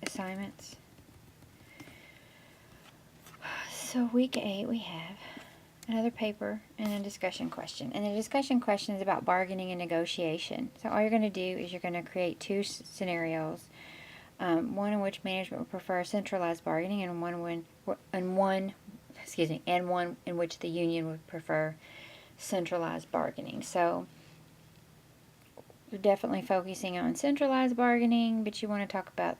assignments. So week 8 we have another paper and a discussion question. And the discussion question is about bargaining and negotiation. So all you're going to do is you're going to create two scenarios. One in which management would prefer centralized bargaining, and one in which the union would prefer centralized bargaining. So you're definitely focusing on centralized bargaining, but you want to talk about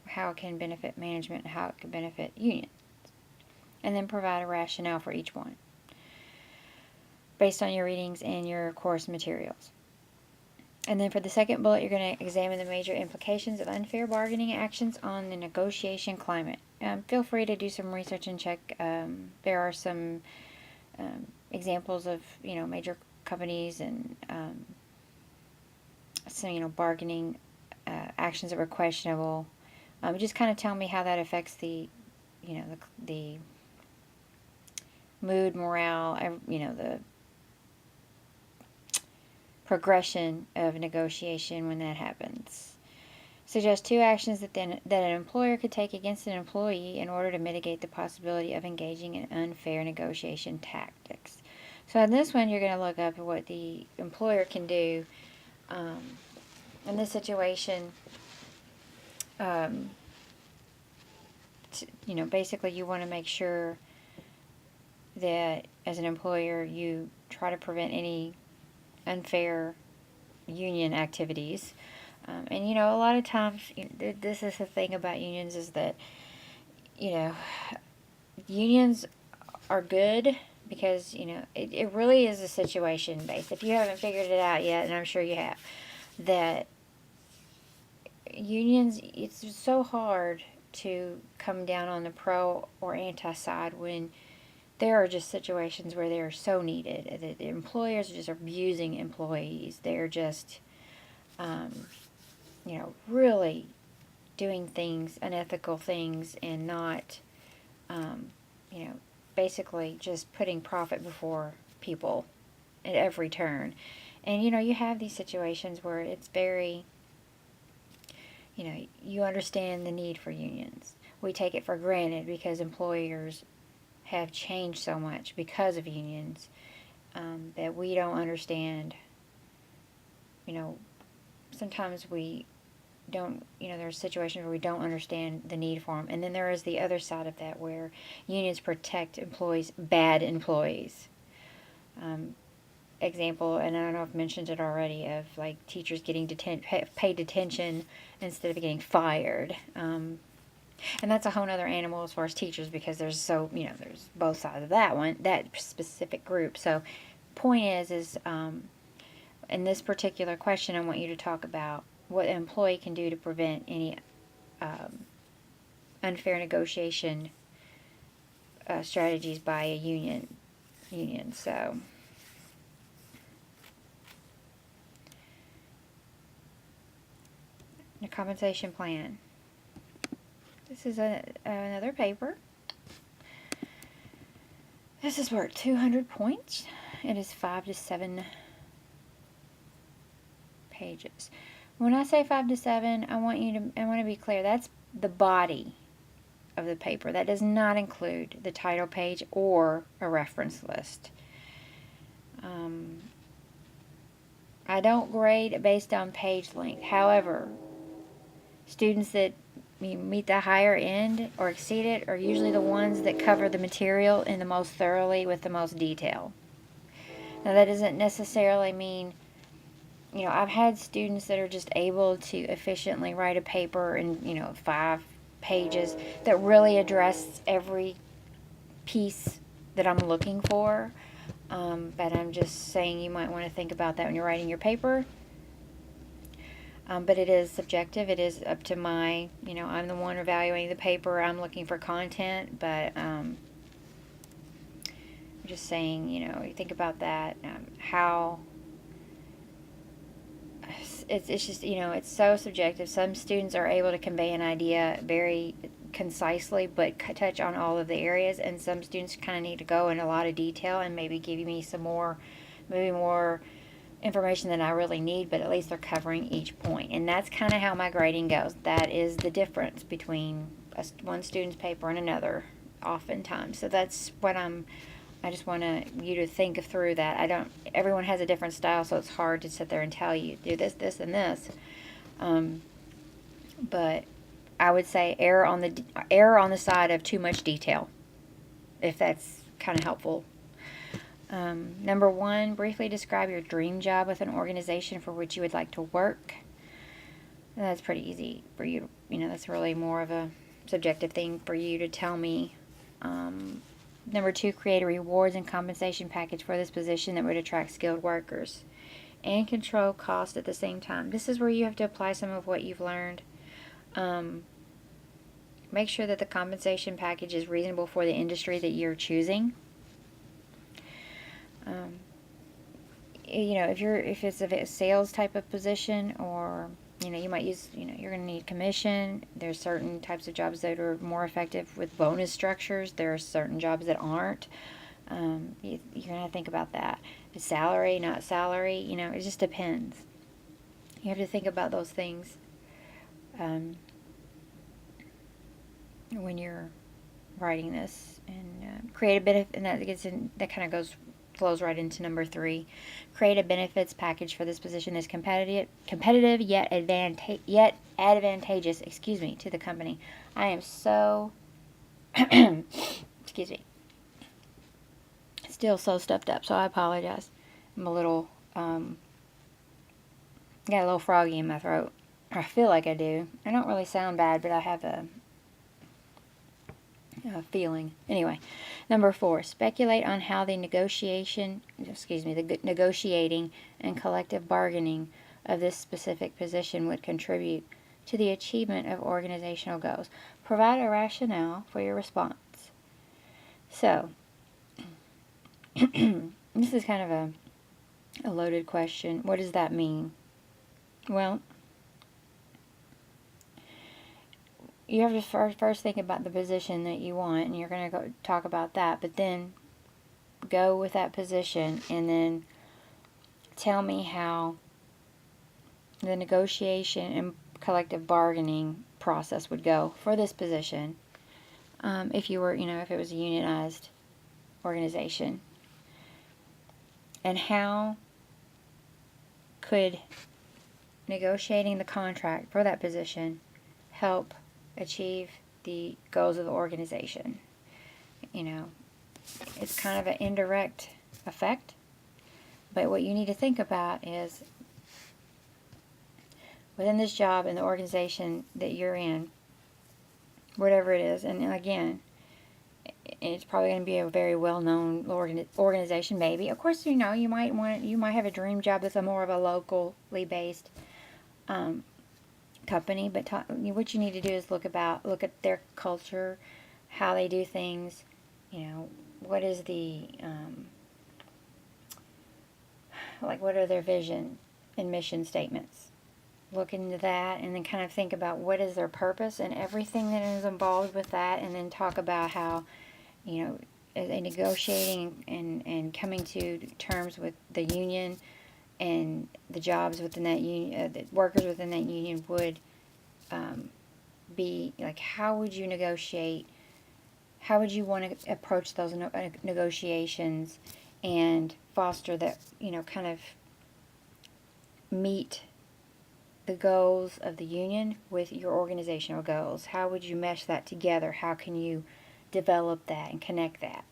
how it can benefit management and how it can benefit unions, and then provide a rationale for each one based on your readings and your course materials. And then for the second bullet, you're going to examine the major implications of unfair bargaining actions on the negotiation climate. Feel free to do some research and check. There are some examples of, major companies and some, bargaining actions that were questionable. Just kind of tell me how that affects the mood, morale, the progression of negotiation when that happens. Suggest 2 actions that an employer could take against an employee in order to mitigate the possibility of engaging in unfair negotiation tactics. So in this one, you're going to look up what the employer can do in this situation. Basically you want to make sure that as an employer you try to prevent any unfair union activities. And a lot of times, this is the thing about unions, is that unions are good because it really is a situation based. If you haven't figured it out yet, and I'm sure you have, that unions, it's so hard to come down on the pro or anti side when there are just situations where they are so needed. The employers are just abusing employees. They're just, really doing things, unethical things, and not, basically just putting profit before people at every turn. And, you have these situations where it's very, you understand the need for unions. We take it for granted because employers have changed so much because of unions, that we don't understand. Sometimes we don't, there are situations where we don't understand the need for them. And then there is the other side of that where unions protect bad employees. Example, and I don't know if I've mentioned it already, of like teachers getting paid detention instead of getting fired. And that's a whole other animal as far as teachers, because there's there's both sides of that specific group. So point is in this particular question, I want you to talk about what an employee can do to prevent any unfair negotiation strategies by a union. So the compensation plan. This is another paper. This is worth 200 points. It is 5 to 7 pages. When I say 5 to 7, I want to be clear. That's the body of the paper. That does not include the title page or a reference list. I don't grade based on page length. However, students that meet the higher end or exceed it are usually the ones that cover the material in the most thoroughly with the most detail. Now that doesn't necessarily mean, I've had students that are just able to efficiently write a paper in 5 pages that really address every piece that I'm looking for. But I'm just saying you might want to think about that when you're writing your paper. But it is subjective. It is up to I'm the one evaluating the paper. I'm looking for content, but I'm just saying, you think about that. How it's just, it's so subjective. Some students are able to convey an idea very concisely, but touch on all of the areas, and some students kind of need to go in a lot of detail and maybe give me some more, maybe more information that I really need, but at least they're covering each point. And that's kind of how my grading goes. That is the difference between one student's paper and another, oftentimes. So that's what I just want you to think through that. Everyone has a different style, so it's hard to sit there and tell you, do this, this, and this. But I would say err on the side of too much detail, if that's kind of helpful. Number 1, briefly describe your dream job with an organization for which you would like to work. That's pretty easy for you. That's really more of a subjective thing for you to tell me. Number 2, create a rewards and compensation package for this position that would attract skilled workers and control cost at the same time. This is where you have to apply some of what you've learned. Make sure that the compensation package is reasonable for the industry that you're choosing. If it's a sales type of position, or you might use, you're going to need commission. There's certain types of jobs that are more effective with bonus structures. There are certain jobs that aren't. You're going to think about that. Is salary, not salary, it just depends. You have to think about those things when you're writing this, and create a benefit, and that kind of flows right into number 3. Create a benefits package for this position that's competitive yet advantageous, to the company. I am so excuse me, still so stuffed up, so I apologize. I'm a little got a little froggy in my throat. I feel like I do. I don't really sound bad, but I have a feeling. Anyway, number 4, speculate on how the negotiating and collective bargaining of this specific position would contribute to the achievement of organizational goals. Provide a rationale for your response. So, this is kind of a loaded question. What does that mean? Well, you have to first think about the position that you want, and you're going to go talk about that, but then go with that position, and then tell me how the negotiation and collective bargaining process would go for this position, if you were, if it was a unionized organization, and how could negotiating the contract for that position help achieve the goals of the organization. It's kind of an indirect effect, but what you need to think about is, within this job and the organization that you're in, whatever it is, and again, it's probably going to be a very well-known organization, maybe. Of course, you might have a dream job that's more of a locally based company, but what you need to do is look at their culture, how they do things, what is the what are their vision and mission statements. Look into that, and then kind of think about what is their purpose and everything that is involved with that, and then talk about how, negotiating and coming to terms with the union and the jobs within that union, the workers within that union would be like. How would you negotiate? How would you want to approach those negotiations and foster that, kind of meet the goals of the union with your organizational goals? How would you mesh that together? How can you develop that and connect that?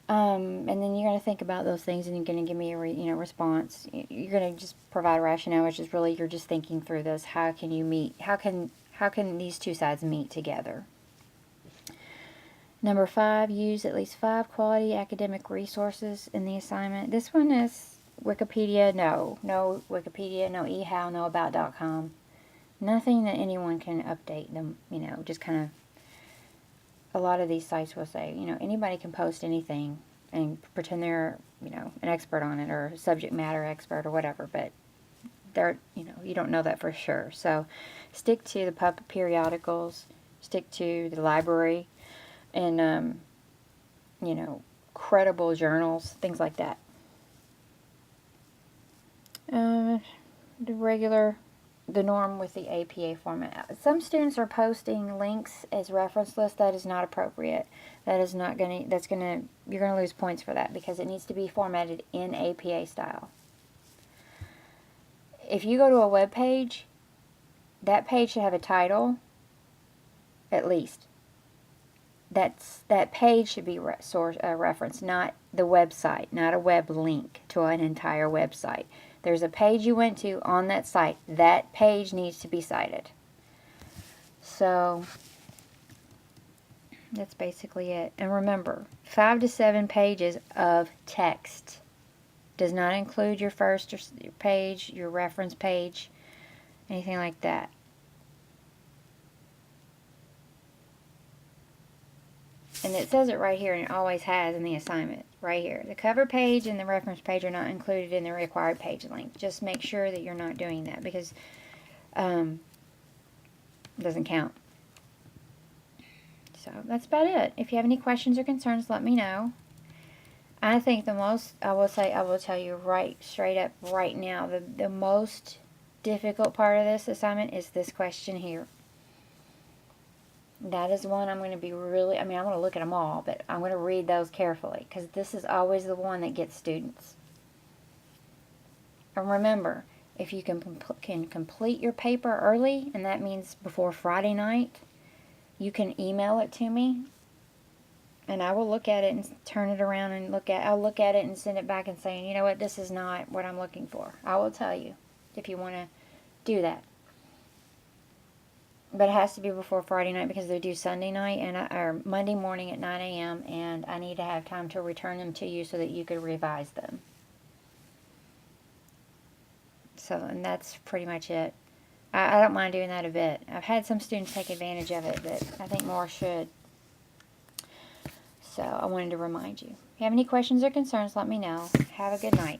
And then you're going to think about those things, and you're going to give me a response. You're going to just provide a rationale, which is really, you're just thinking through this. How can you meet? How can these two sides meet together? Number 5, use at least 5 quality academic resources in the assignment. This one is Wikipedia. No Wikipedia, no eHow, no about.com. Nothing that anyone can update them, just kind of. A lot of these sites will say, anybody can post anything and pretend they're, an expert on it, or a subject matter expert or whatever, but they're, you don't know that for sure. So stick to the pub periodicals, stick to the library, and, credible journals, things like that. The norm with the APA format. Some students are posting links as reference lists. That is not appropriate. That is not going to, you're going to lose points for that because it needs to be formatted in APA style. If you go to a web page, that page should have a title, at least. That page should be referenced, not the website, not a web link to an entire website. There's a page you went to on that site. That page needs to be cited. So that's basically it. And remember, 5 to 7 pages of text does not include your first page, your reference page, anything like that. And it says it right here, and it always has in the assignment, right here. The cover page and the reference page are not included in the required page length. Just make sure that you're not doing that because it doesn't count. So that's about it. If you have any questions or concerns, let me know. I think the most, I will tell you right straight up right now, the most difficult part of this assignment is this question here. That is one I'm going to be I'm going to look at them all, but I'm going to read those carefully because this is always the one that gets students. And remember, if you can complete your paper early, and that means before Friday night, you can email it to me, and I will look at it and turn it around and I'll look at it and send it back and say, you know what, this is not what I'm looking for. I will tell you if you want to do that. But it has to be before Friday night because they're due Sunday night or Monday morning at 9 a.m. and I need to have time to return them to you so that you could revise them. So, and that's pretty much it. I don't mind doing that a bit. I've had some students take advantage of it, but I think more should. So I wanted to remind you. If you have any questions or concerns, let me know. Have a good night.